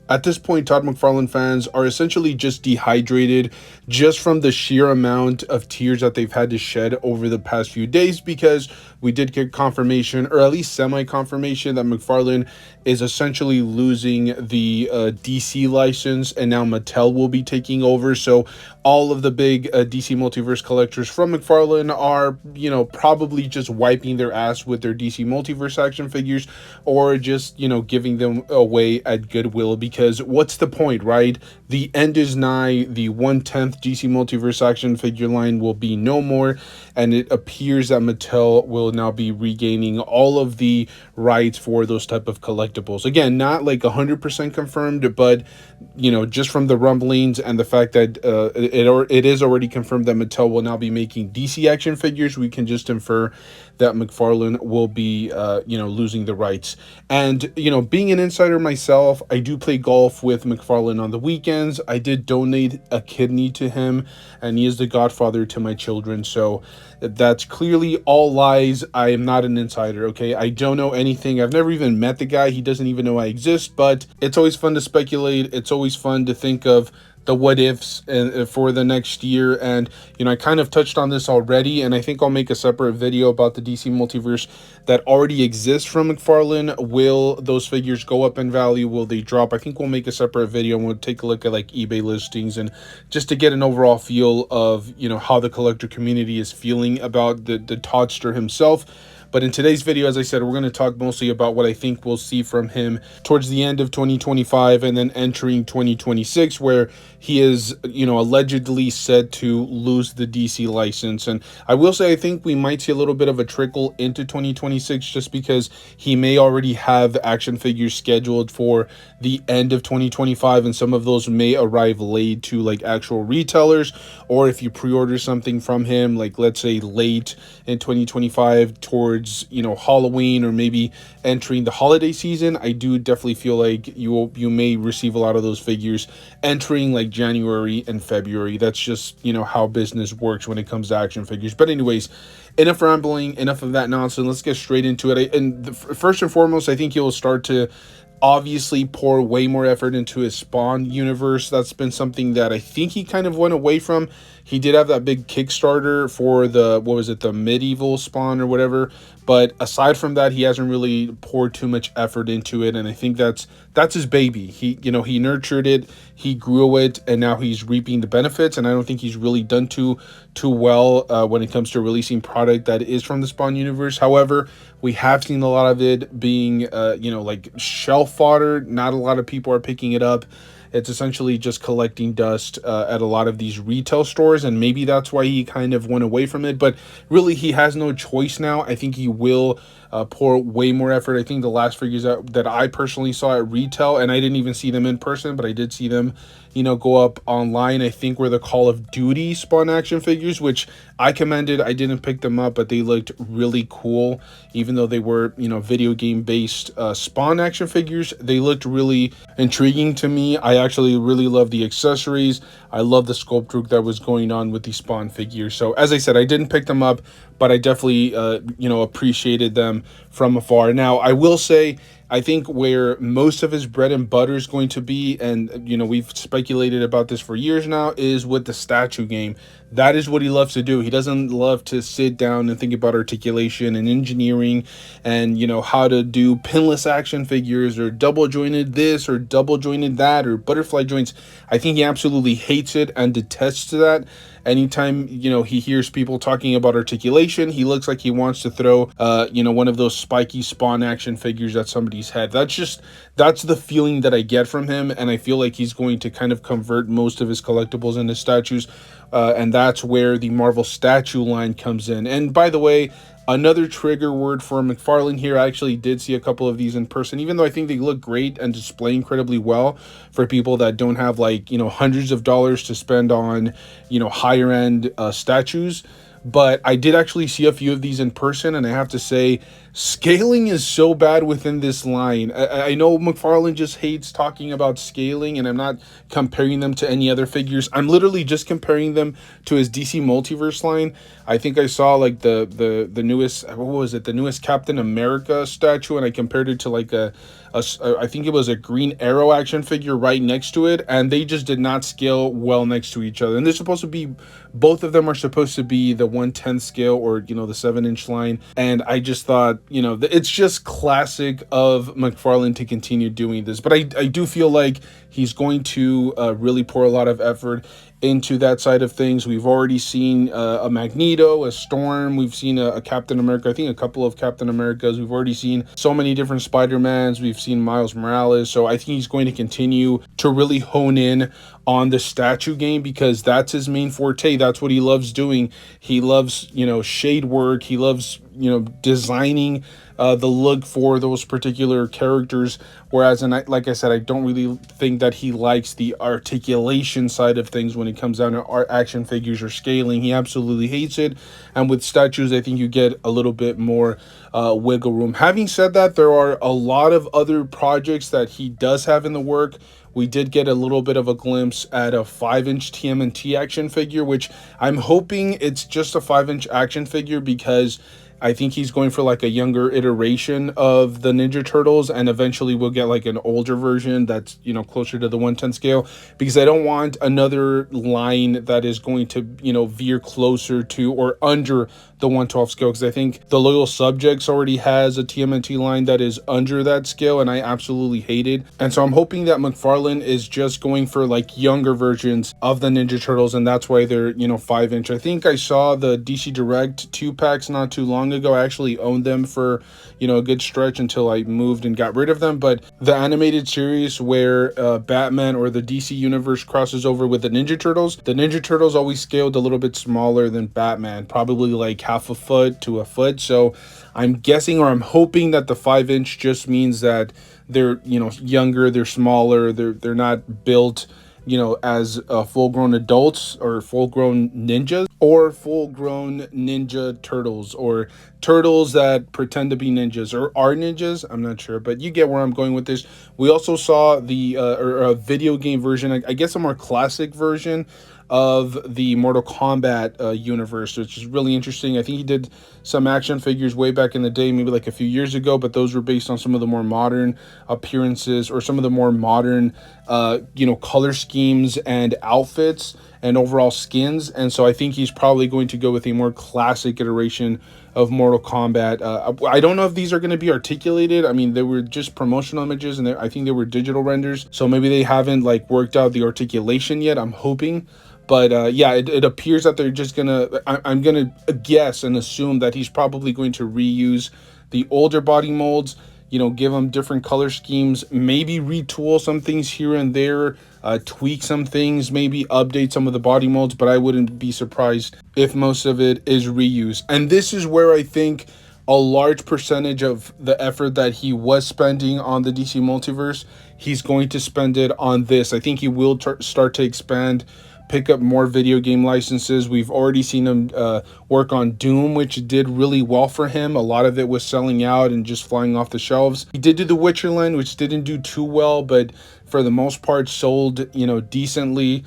At this point, Todd McFarlane fans are essentially just dehydrated just from the sheer amount of tears that they've had to shed over the past few days, because we did get confirmation, or at least semi-confirmation, that McFarlane is essentially losing the DC license, and now Mattel will be taking over. So all of the big DC Multiverse collectors from McFarlane are, probably just wiping their ass with their DC Multiverse action figures, or just, giving them away at Goodwill, because what's the point, right? The end is nigh. The 1/10th DC Multiverse action figure line will be no more, and it appears that Mattel will now be regaining all of the rights for those type of collectibles. Again, not like 100% confirmed, but just from the rumblings and the fact that it is already confirmed that Mattel will now be making DC action figures, we can just infer that McFarlane will be losing the rights. And being an insider myself, I do play golf with McFarlane on the weekends. I did donate a kidney to him, and he is the godfather to my children. So that's clearly all lies. I am not an insider, okay? I don't know anything. I've never even met the guy. He doesn't even know I exist, but it's always fun to speculate. It's always fun to think of the what ifs and for the next year. And I kind of touched on this already, and I think I'll make a separate video about the DC multiverse that already exists from McFarlane. Will those figures go up in value? Will they drop? I think we'll make a separate video, and we'll take a look at like eBay listings, and just to get an overall feel of how the collector community is feeling about the Toddster himself. But in today's video, as I said, we're going to talk mostly about what I think we'll see from him towards the end of 2025 and then entering 2026, where he is, allegedly said to lose the DC license. And I will say, I think we might see a little bit of a trickle into 2026, just because he may already have action figures scheduled for the end of 2025, and some of those may arrive late to like actual retailers, or if you pre-order something from him, like let's say late in 2025 towards Halloween, or maybe entering the holiday season, I do definitely feel like you may receive a lot of those figures entering like January and February. That's just how business works when it comes to action figures. But anyways, enough rambling, enough of that nonsense. Let's get straight into it. First and foremost, I think he'll start to obviously pour way more effort into his Spawn universe. That's been something that I think he kind of went away from. He did have that big Kickstarter for the medieval Spawn or whatever, but aside from that, he hasn't really poured too much effort into it, and I think that's his baby. He nurtured it, he grew it, and now he's reaping the benefits, and I don't think he's really done too well when it comes to releasing product that is from the Spawn universe. However, we have seen a lot of it being like shelf fodder. Not a lot of people are picking it up. It's essentially just collecting dust at a lot of these retail stores, and maybe that's why he kind of went away from it. But really, he has no choice now. I think he will pour way more effort. I think the last figures that I personally saw at retail, and I didn't even see them in person, but I did see them go up online, I think were the Call of Duty Spawn action figures, which I commended. I didn't pick them up, but they looked really cool. Even though they were video game based Spawn action figures, they looked really intriguing to me. I actually really love the accessories. I love the sculpture that was going on with the Spawn figures. So as I said, I didn't pick them up, but I definitely appreciated them from afar. Now I will say, I think where most of his bread and butter is going to be, and we've speculated about this for years now, is with the statue game. That is what he loves to do. He doesn't love to sit down and think about articulation and engineering and how to do pinless action figures, or double jointed this or double jointed that, or butterfly joints. I think he absolutely hates it and detests that. Anytime he hears people talking about articulation, he looks like he wants to throw one of those spiky Spawn action figures at somebody's head. That's the feeling that I get from him, and I feel like he's going to kind of convert most of his collectibles into statues, and that's where the Marvel statue line comes in. And by the way, another trigger word for McFarlane here, I actually did see a couple of these in person, even though I think they look great and display incredibly well for people that don't have hundreds of dollars to spend on higher end statues. But I did actually see a few of these in person, and I have to say, Scaling is so bad within this line. I know McFarlane just hates talking about scaling, and I'm not comparing them to any other figures. I'm literally just comparing them to his DC Multiverse line. I think I saw like the newest, what was it, the newest Captain America statue, and I compared it to like I think it was a Green Arrow action figure right next to it, and they just did not scale well next to each other. And they're supposed to be, both of them are supposed to be the 1/10 scale, or the 7-inch line. And I just thought, it's just classic of McFarlane to continue doing this. But I do feel like he's going to really pour a lot of effort into that side of things. We've already seen a Magneto, a Storm. We've seen a Captain America. I think a couple of Captain Americas. We've already seen so many different Spider-Mans. We've seen Miles Morales. So I think he's going to continue to really hone in on the statue game, because that's his main forte. That's what he loves doing. He loves, shade work. He loves, designing the look for those particular characters. Whereas, and like I said, I don't really think that he likes the articulation side of things when it comes down to art action figures or scaling. He absolutely hates it. And with statues, I think you get a little bit more wiggle room. Having said that, there are a lot of other projects that he does have in the work. We did get a little bit of a glimpse at a 5-inch TMNT action figure, which I'm hoping it's just a 5-inch action figure, because I think he's going for like a younger iteration of the Ninja Turtles, and eventually we'll get like an older version that's, closer to the 1/10 scale, because I don't want another line that is going to, veer closer to or under the 1/12 scale, because I think the Loyal Subjects already has a TMNT line that is under that scale, and I absolutely hate it. And so I'm hoping that McFarlane is just going for like younger versions of the Ninja Turtles, and that's why they're, 5-inch. I think I saw the DC Direct 2-packs not too long ago. I actually owned them for, a good stretch until I moved and got rid of them. But the animated series where Batman or the DC Universe crosses over with the Ninja Turtles always scaled a little bit smaller than Batman, probably like half a foot to a foot. So I'm guessing, or I'm hoping, that the 5-inch just means that they're, younger, they're smaller, they're not built, as full-grown adults or full-grown ninjas, or full-grown ninja turtles, or turtles that pretend to be ninjas or are ninjas. I'm not sure, but you get where I'm going with this. We also saw the or a video game version, I guess a more classic version of the Mortal Kombat universe, which is really interesting. I think he did some action figures way back in the day, maybe like a few years ago, but those were based on some of the more modern appearances, or some of the more modern, color schemes and outfits and overall skins. And so I think he's probably going to go with a more classic iteration of Mortal Kombat. I don't know if these are going to be articulated. I mean, they were just promotional images, and I think they were digital renders, so maybe they haven't like worked out the articulation yet. I'm hoping. But yeah, it appears that they're just gonna, I'm gonna guess and assume that he's probably going to reuse the older body molds, give them different color schemes, maybe retool some things here and there, tweak some things, maybe update some of the body molds. But I wouldn't be surprised if most of it is reused. And this is where I think a large percentage of the effort that he was spending on the DC Multiverse, he's going to spend it on this. I think he will start to expand, pick up more video game licenses. We've already seen him work on Doom, which did really well for him. A lot of it was selling out and just flying off the shelves. He did do the Witcher line, which didn't do too well, but for the most part sold, decently.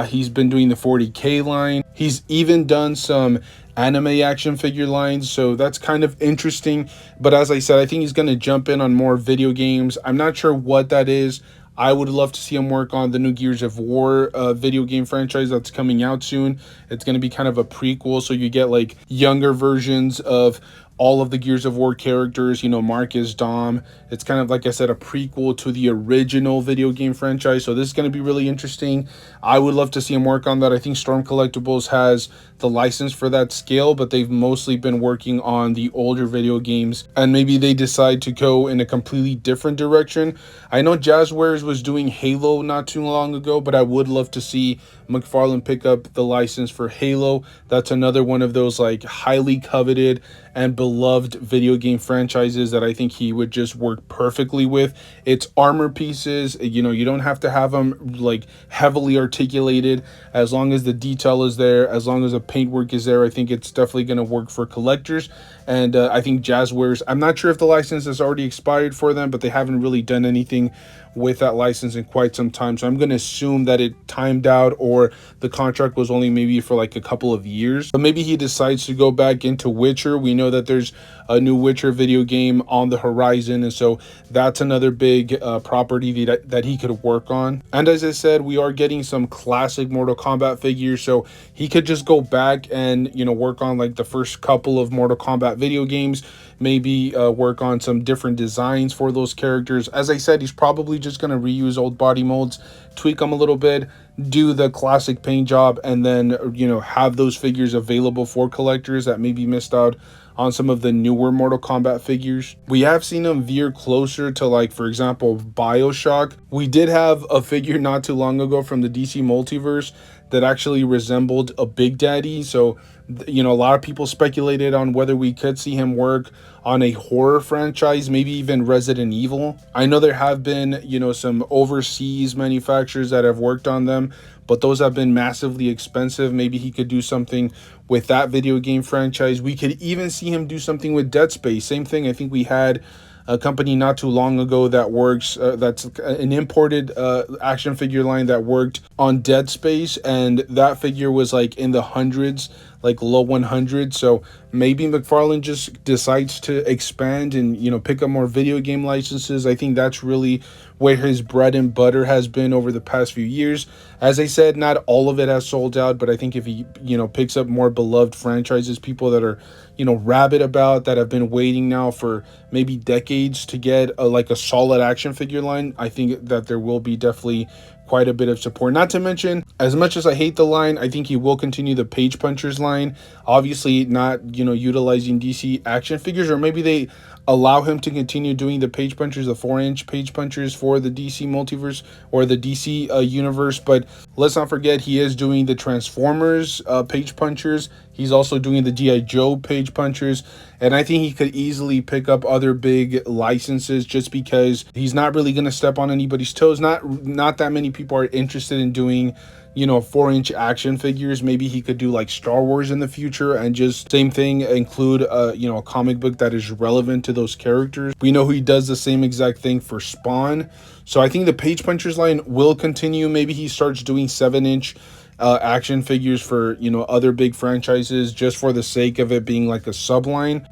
He's been doing the 40K line. He's even done some anime action figure lines, so that's kind of interesting. But as I said, I think he's going to jump in on more video games. I'm not sure what that is. I would love to see him work on the new Gears of War video game franchise that's coming out soon. It's going to be kind of a prequel, so you get like younger versions of all of the Gears of War characters, Marcus, Dom. It's kind of, like I said, a prequel to the original video game franchise. So this is going to be really interesting. I would love to see him work on that. I think Storm Collectibles has the license for that scale, but they've mostly been working on the older video games, and maybe they decide to go in a completely different direction. I know Jazzwares was doing Halo not too long ago, but I would love to see McFarlane pick up the license for Halo. That's another one of those like highly coveted and beloved video game franchises that I think he would just work perfectly with. It's armor pieces. You know, you don't have to have them like heavily articulated. As long as the detail is there, as long as the paintwork is there, I think it's definitely going to work for collectors. And I think Jazzwares, I'm not sure if the license has already expired for them, but they haven't really done anything with that license in quite some time. So I'm going to assume that it timed out, or the contract was only maybe for like a couple of years. But maybe he decides to go back into Witcher. We know that there's a new Witcher video game on the horizon, and so that's another big property that he could work on. And as I said, we are getting some classic Mortal Kombat figures, so he could just go back and, you know, work on like the first couple of Mortal Kombat video games, maybe work on some different designs for those characters. As I said, he's probably just going to reuse old body molds, tweak them a little bit, do the classic paint job, and then, you know, have those figures available for collectors that maybe missed out on some of the newer Mortal Kombat figures. We have seen him veer closer to, like, for example, BioShock. We did have a figure not too long ago from the DC Multiverse that actually resembled a Big Daddy. So, you know, a lot of people speculated on whether we could see him work on a horror franchise, maybe even Resident Evil. I know there have been, you know, some overseas manufacturers that have worked on them, but those have been massively expensive. Maybe he could do something with that video game franchise. We could even see him do something with Dead Space. Same thing. I think we had a company not too long ago that works, that's an imported action figure line that worked on Dead Space, and that figure was like in the hundreds, like low 100. So maybe McFarlane just decides to expand and, you know, pick up more video game licenses. I think that's really where his bread and butter has been over the past few years. As I said, not all of it has sold out, but I think if he, you know, picks up more beloved franchises, people that are, you know, rabid about, that have been waiting now for maybe decades to get like a solid action figure line, I think that there will be definitely quite a bit of support. Not to mention, as much as I hate the line, I think he will continue the Page Punchers line. Obviously not, you know, utilizing DC action figures, or maybe they allow him to continue doing the Page Punchers, the 4-inch Page Punchers for the DC multiverse or the DC universe. But let's not forget, he is doing the Transformers Page Punchers. He's also doing the G.I. Joe Page Punchers. And I think he could easily pick up other big licenses just because he's not really going to step on anybody's toes. Not that many people are interested in doing, you know, 4-inch action figures. Maybe he could do like Star Wars in the future, and just same thing, include you know, a comic book that is relevant to those characters. We know he does the same exact thing for Spawn. So I think the Page Punchers line will continue. Maybe he starts doing 7-inch action figures for, you know, other big franchises, just for the sake of it being like a subline.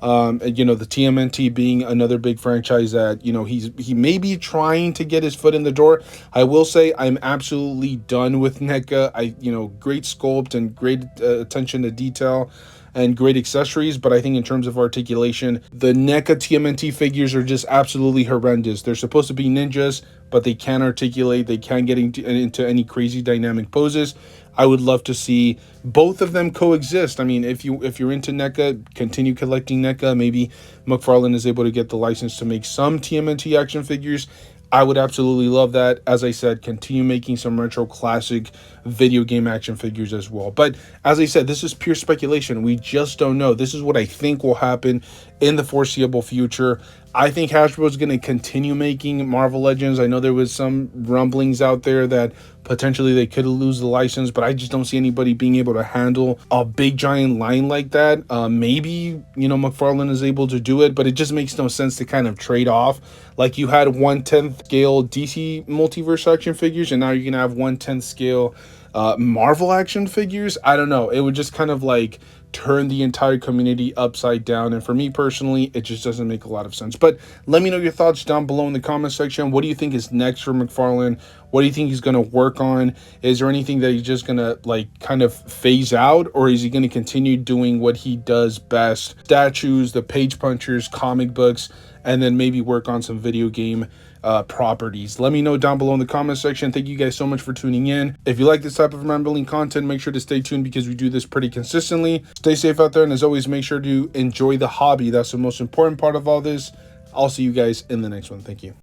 You know, the TMNT being another big franchise that, you know, he may be trying to get his foot in the door. I will say I'm absolutely done with NECA. You know, great sculpt and great attention to detail and great accessories, but I think in terms of articulation, the NECA TMNT figures are just absolutely horrendous. They're supposed to be ninjas, but they can't articulate, they can't get into any crazy dynamic poses. I would love to see both of them coexist. I mean, if you're into NECA, continue collecting NECA. Maybe McFarlane is able to get the license to make some TMNT action figures. I would absolutely love that. As I said, continue making some retro classic video game action figures as well. But as I said, this is pure speculation. We just don't know. This is what I think will happen in the foreseeable future. I think Hasbro is going to continue making Marvel Legends. I know there was some rumblings out there that potentially they could lose the license, but I just don't see anybody being able to handle a big giant line like that. Maybe, you know, McFarlane is able to do it, but it just makes no sense to kind of trade off. Like, you had 1/10 scale DC multiverse action figures, and now you're gonna have 1/10 scale Marvel action figures. I don't know, it would just kind of like turn the entire community upside down, and for me personally, it just doesn't make a lot of sense. But let me know your thoughts down below in the comment section. What do you think is next for McFarlane? What do you think he's going to work on? Is there anything that he's just going to like kind of phase out, or is he going to continue doing what he does best? Statues, the Page Punchers, comic books, and then maybe work on some video game properties. Let me know down below in the comment section. Thank you guys so much for tuning in. If you like this type of rambling content, make sure to stay tuned because we do this pretty consistently. Stay safe out there, and as always, make sure to enjoy the hobby. That's the most important part of all this. I'll see you guys in the next one. Thank you.